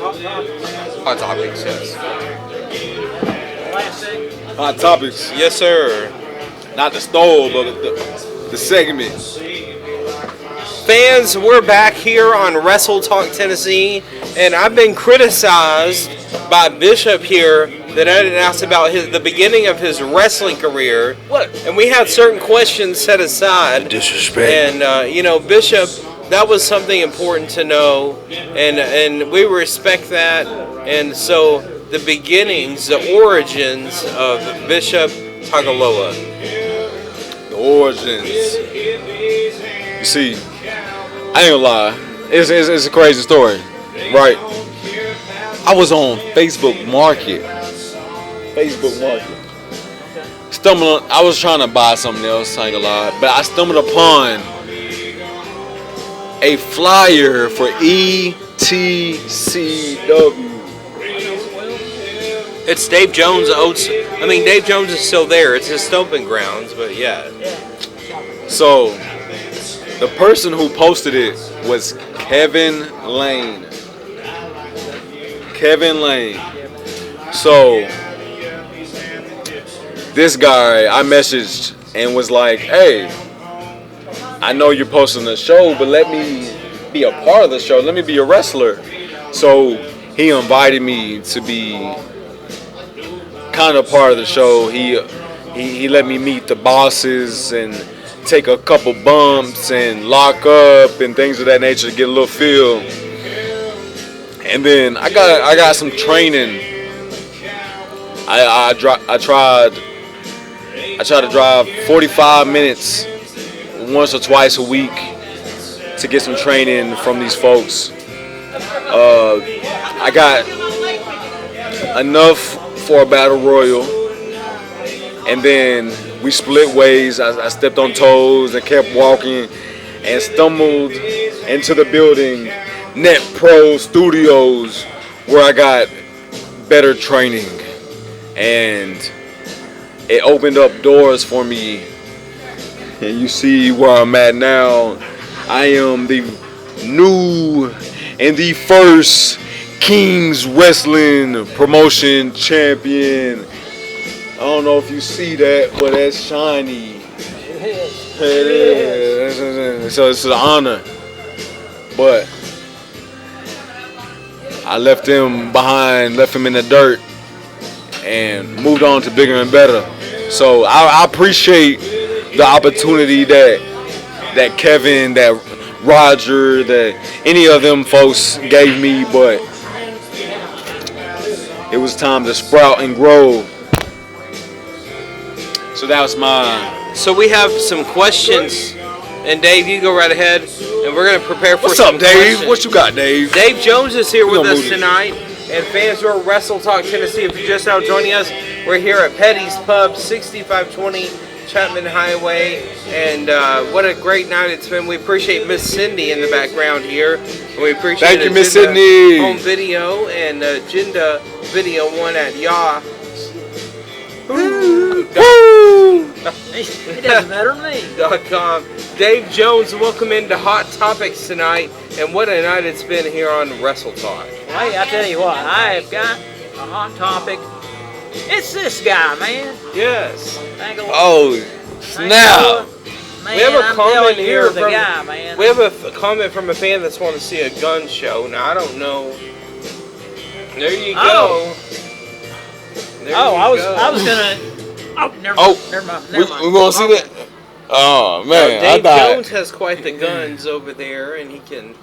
Hot Topics, yes. Hot Topics. Yes, sir. Not the stove, but the segment. Fans, we're back here on Wrestle Talk Tennessee, and I've been criticized by Bishop here that I didn't ask about the beginning of his wrestling career. What? And we had certain questions set aside. Disrespect. And, Bishop, that was something important to know, and we respect that. And so the beginnings, the origins of Bishop Tagaloa. The origins. You see, I ain't gonna lie. It's a crazy story, right? I was on Facebook Market. I was trying to buy something else, I ain't gonna lie, but I stumbled upon a flyer for ETCW. It's Dave Jones' Dave Jones is still there. It's his stomping grounds, but yeah. So, the person who posted it was Kevin Lane. So, this guy I messaged and was like, hey, I know you're posting the show, but let me be a part of the show. Let me be a wrestler. So, he invited me to be kind of part of the show. He let me meet the bosses and take a couple bumps and lock up and things of that nature to get a little feel. And then I got some training. I tried to drive 45 minutes once or twice a week to get some training from these folks. I got enough for a battle royal, and then we split ways. I stepped on toes and kept walking and stumbled into the building, Net Pro Studios, where I got better training, and it opened up doors for me. And you see where I'm at now. I am the new and the first King's Wrestling Promotion Champion. I don't know if you see that, but that's shiny. It is. So it's an honor. But I left him behind, left him in the dirt, and moved on to bigger and better. So I appreciate the opportunity that Kevin, that Roger, that any of them folks gave me, but it was time to sprout and grow. So that was mine. So we have some questions, and Dave, you go right ahead, and we're going to prepare for What's some up, Dave? questions. What you got, Dave? Dave Jones is here with gonna us move it. tonight, and fans who are Wrestle Talk Tennessee, if you're just now joining us, we're here at Petty's Pub, 6520 Chapman Highway, and what a great night it's been. We appreciate Miss Cindy in the background here. And we appreciate Thank you, Miss Agenda Cindy. Home Video and Agenda Video 1 at Yah. He does better than me. .com. Dave Jones, welcome into Hot Topics tonight, and what a night it's been here on Wrestle Talk. Well, hey, I tell you what, I have got a hot topic. It's this guy, man. Yes. Oh, snap. Man, We have a I'm comment telling you, here you're the from- guy, man. We have a comment from a fan that's wanting to see a gun show. Now, I don't know. There you go. Oh. There Oh, you I was go. gonna. Oh, never Oh, mind. We gonna see that? Oh man, Dave I thought Jones has quite the guns over there, and he can.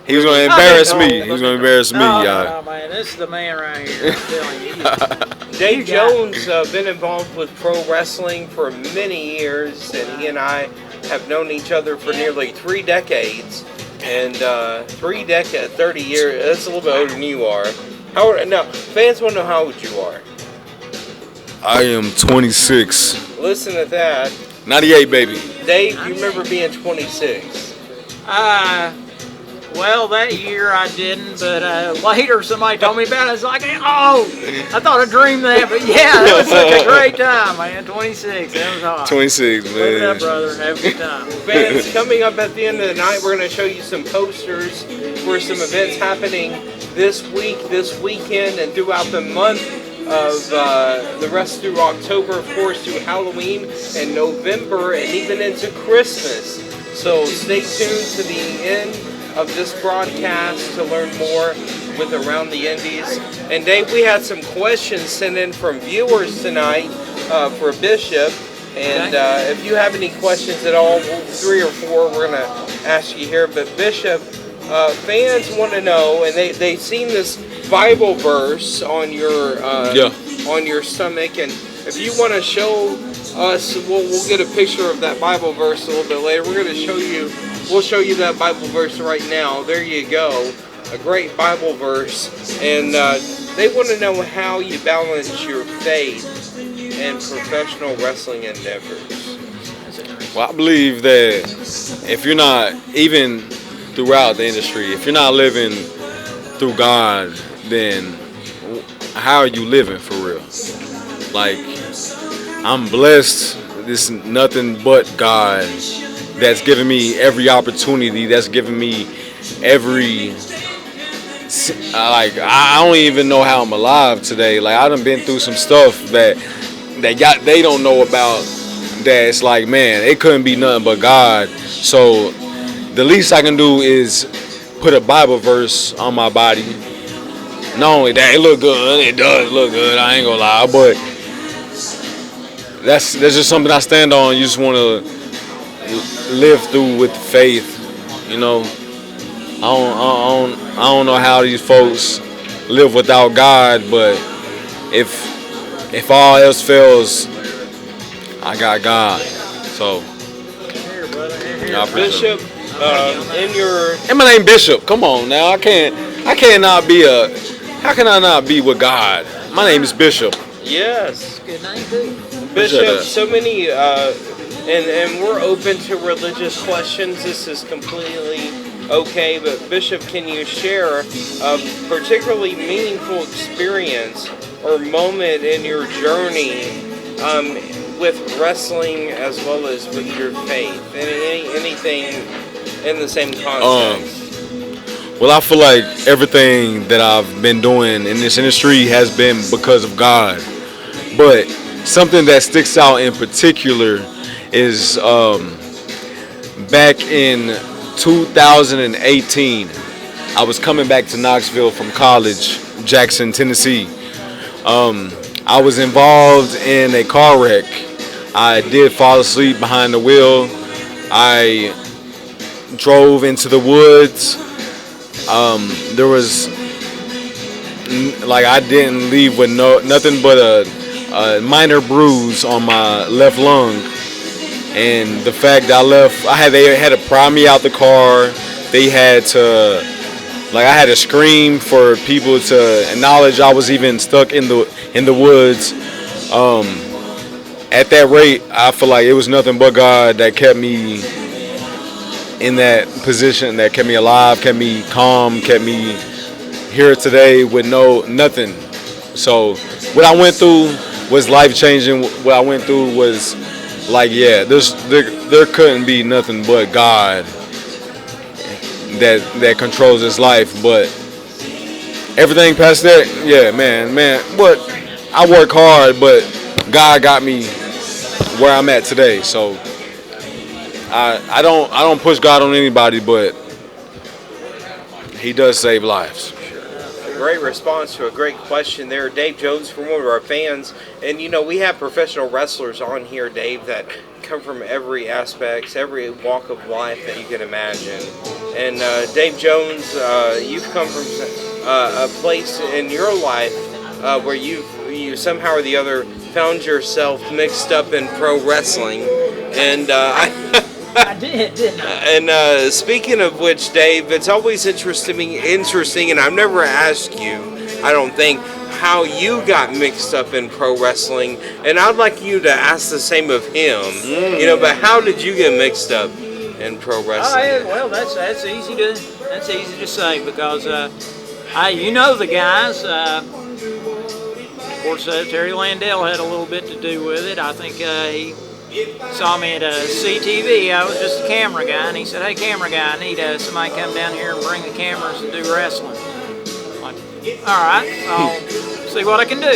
he was gonna embarrass me. He was gonna embarrass me, No, y'all. no, man, this is the man right here. I'm telling you. Dave You got Jones been involved with pro wrestling for many years, and he and I have known each other for nearly 3 decades. And 30 years, that's a little bit older than you are. How old, now, fans want to know how old you are. I am 26. Listen to that. 98, baby. Dave, you remember being 26. Well, that year I didn't, but later somebody told me about it. It's like, oh, I thought I dreamed that, but yeah, that was such a great time, man. 26, that was hot. 26, Live it up, man. brother, and have a good time. Fans, coming up at the end of the night, we're going to show you some posters for some events happening this week, this weekend, and throughout the month of the rest through October, of course, through Halloween and November, and even into Christmas. So stay tuned to the end of this broadcast to learn more with Around the Indies. And Dave, we had some questions sent in from viewers tonight for Bishop. And if you have any questions at all, 3 or 4, we're going to ask you here. But Bishop, fans want to know, and they've seen this Bible verse on your stomach, and if you want to show us, we'll get a picture of that Bible verse a little bit later. We're going to show you. We'll show you that Bible verse right now. There you go, a great Bible verse, and they want to know how you balance your faith and professional wrestling endeavors. Well, I believe that if you're not, even throughout the industry, if you're not living through God, then how are you living for real? Like, I'm blessed. This is nothing but God that's given me every opportunity, that's given me every, like, I don't even know how I'm alive today. Like, I done been through some stuff that they don't know about, that it's like, man, it couldn't be nothing but God. So the least I can do is put a Bible verse on my body. Not only that, it look good, it does look good, I ain't gonna lie, but that's just something I stand on. You just want to live through with faith, you know. I don't know how these folks live without God, but if all else fails, I got God. So, I appreciate Bishop, in your and my name Bishop. Come on now, how can I not be with God? My name is Bishop. yes, Good name too. Bishop, so many, and we're open to religious questions. This is completely okay, but Bishop, can you share a particularly meaningful experience or moment in your journey with wrestling as well as with your faith? Anything in the same context? Well, I feel like everything that I've been doing in this industry has been because of God. But something that sticks out in particular is back in 2018, I was coming back to Knoxville from college, Jackson, Tennessee. I was involved in a car wreck. I did fall asleep behind the wheel. I drove into the woods. There was, like, I didn't leave with nothing but a minor bruise on my left lung. And the fact that they had to pry me out the car. They had to, like, I had to scream for people to acknowledge I was even stuck in the woods. At that rate, I feel like it was nothing but God that kept me in that position, that kept me alive, kept me calm, kept me here today with nothing. So what I went through was life-changing. What I went through was like, yeah, there couldn't be nothing but God that controls this life. But everything past that, yeah, man. But I work hard, but God got me where I'm at today. So I don't push God on anybody, but He does save lives. A great response to a great question there. Dave Jones from one of our fans. And, you know, we have professional wrestlers on here, Dave, that come from every aspect, every walk of life that you can imagine. And Dave Jones, you've come from a place in your life where you somehow or the other found yourself mixed up in pro wrestling. And I did, didn't I? And speaking of which, Dave, it's always interesting, and I've never asked you, I don't think, how you got mixed up in pro wrestling, and I'd like you to ask the same of him. You know, but how did you get mixed up in pro wrestling? Well, that's easy to say because you know the guys. Of course, Terry Landell had a little bit to do with it. I think he saw me at CTV. I was just a camera guy, and he said, "Hey, camera guy, I need somebody come down here and bring the cameras and do wrestling." all right, I'll see what I can do.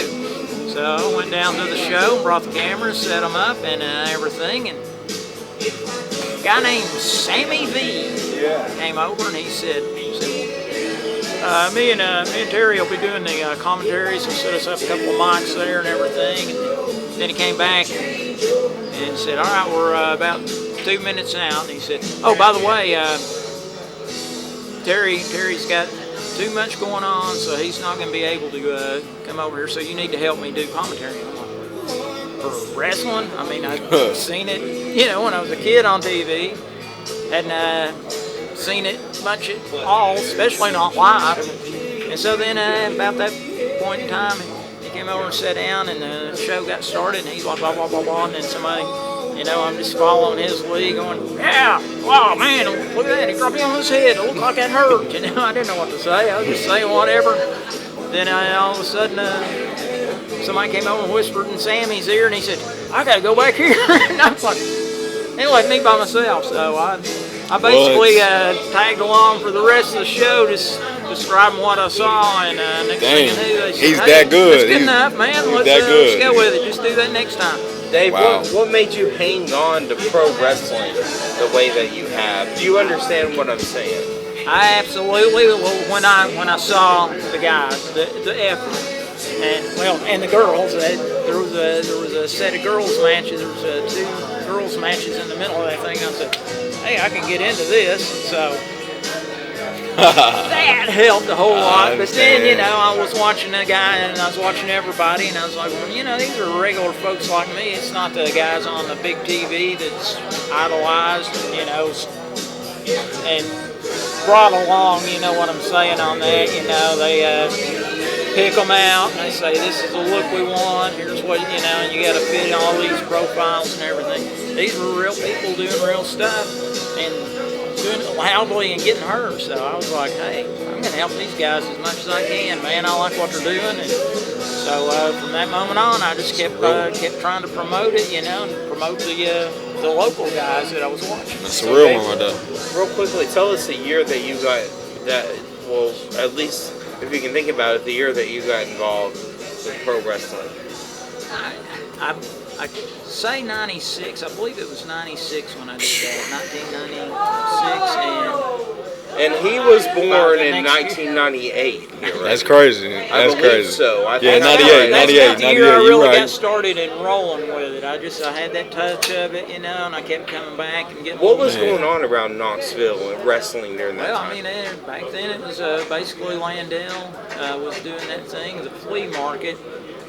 So I went down to the show, brought the cameras, set them up, and everything. And a guy named Sammy V came over and he said, me and Terry will be doing the commentaries. He set us up a couple of mics there and everything. And then he came back and said, all right, we're about 2 minutes out. And he said, oh, by the way, Terry's got too much going on, so he's not going to be able to come over here, so you need to help me do commentary. I'm like, for wrestling? I mean, I've seen it, when I was a kid on TV. Hadn't seen it much at all, especially not live. And so then about that point in time, he came over and sat down, and the show got started, and he's like, blah, blah, blah, blah, and then somebody, I'm just following his lead going, yeah, wow, man, look at that, he dropped me on his head, it looked like that hurt. I didn't know what to say, I was just saying whatever. Then all of a sudden, somebody came over and whispered in Sammy's ear, and he said, I gotta go back here. And I was like, they left me by myself, so I basically tagged along for the rest of the show, just describing what I saw, and next thing you knew, they said, he's that good. That's good enough, man, let's go with it, just do that next time. Dave, what made you hang on to pro wrestling the way that you have? Do you understand what I'm saying? I absolutely. Well, when I saw the guys, the effort, and the girls, there was a set of girls matches. There was 2 girls matches in the middle of that thing. I said, hey, I can get into this. So that helped a whole lot. But then, I was watching the guy and I was watching everybody, and I was like, well, these are regular folks like me. It's not the guys on the big TV that's idolized, and brought along, what I'm saying on that. They pick them out and they say, this is the look we want. Here's what, and you got to fit in all these profiles and everything. These were real people doing real stuff and doing it loudly and getting hurt. So I was like, hey, I'm going to help these guys as much as I can, man. I like what they're doing. And so from that moment on, I just kept trying to promote it, and promote the local guys that I was watching. That's a real one right there. Real quickly, tell us the year that you got that, well, at least if you can think about it, the year that you got involved with pro wrestling. I say 96. I believe it was 96 when I did that. 1996, and he was born in 1998. Here, right? That's crazy. That's crazy. So I yeah, think 98. That's the year I you're really right. got started and rolling with it. I had that touch of it, and I kept coming back and getting. What was going on around Knoxville and wrestling during that time? Well, I mean, back then it was basically Landell was doing that thing. The flea market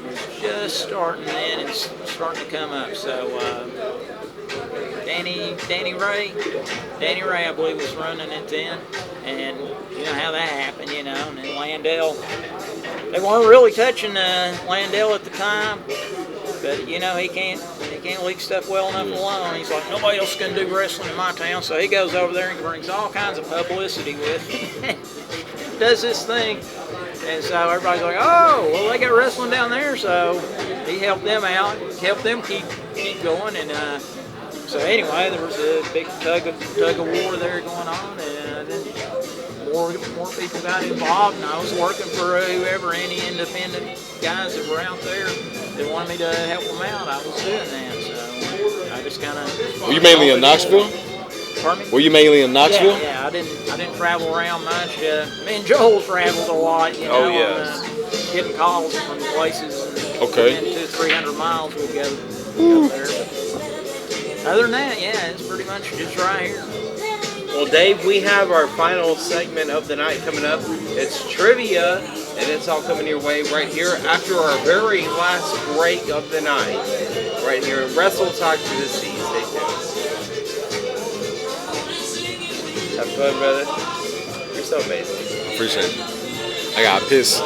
was just starting then and starting to come up. So Danny Ray, I believe, was running it then, and you know how that happened, and then Landell. They weren't really touching Landell at the time, but he can't leak stuff well enough alone. He's like, nobody else can do wrestling in my town, so he goes over there and brings all kinds of publicity with him. Does this thing, and so everybody's like, oh, well, they got wrestling down there, so he helped them out, helped them keep going, and so anyway, there was a big tug of war there going on, and then more people got involved, and I was working for whoever, any independent guys that were out there that wanted me to help them out. I was doing that, so I just kind of. Were you mainly in Knoxville? Pardon me? Were you mainly in Knoxville? Yeah, I didn't travel around much. Me and Joel traveled a lot, getting calls from places. And okay. 200-300 miles we'd go there. But other than that, yeah, it's pretty much just right here. Well, Dave, we have our final segment of the night coming up. It's trivia, and it's all coming your way right here after our very last break of the night. Right here in Wrestle Talk to the Sea. Stay tuned. Have fun, brother. You're so amazing. Appreciate it. I got pissed.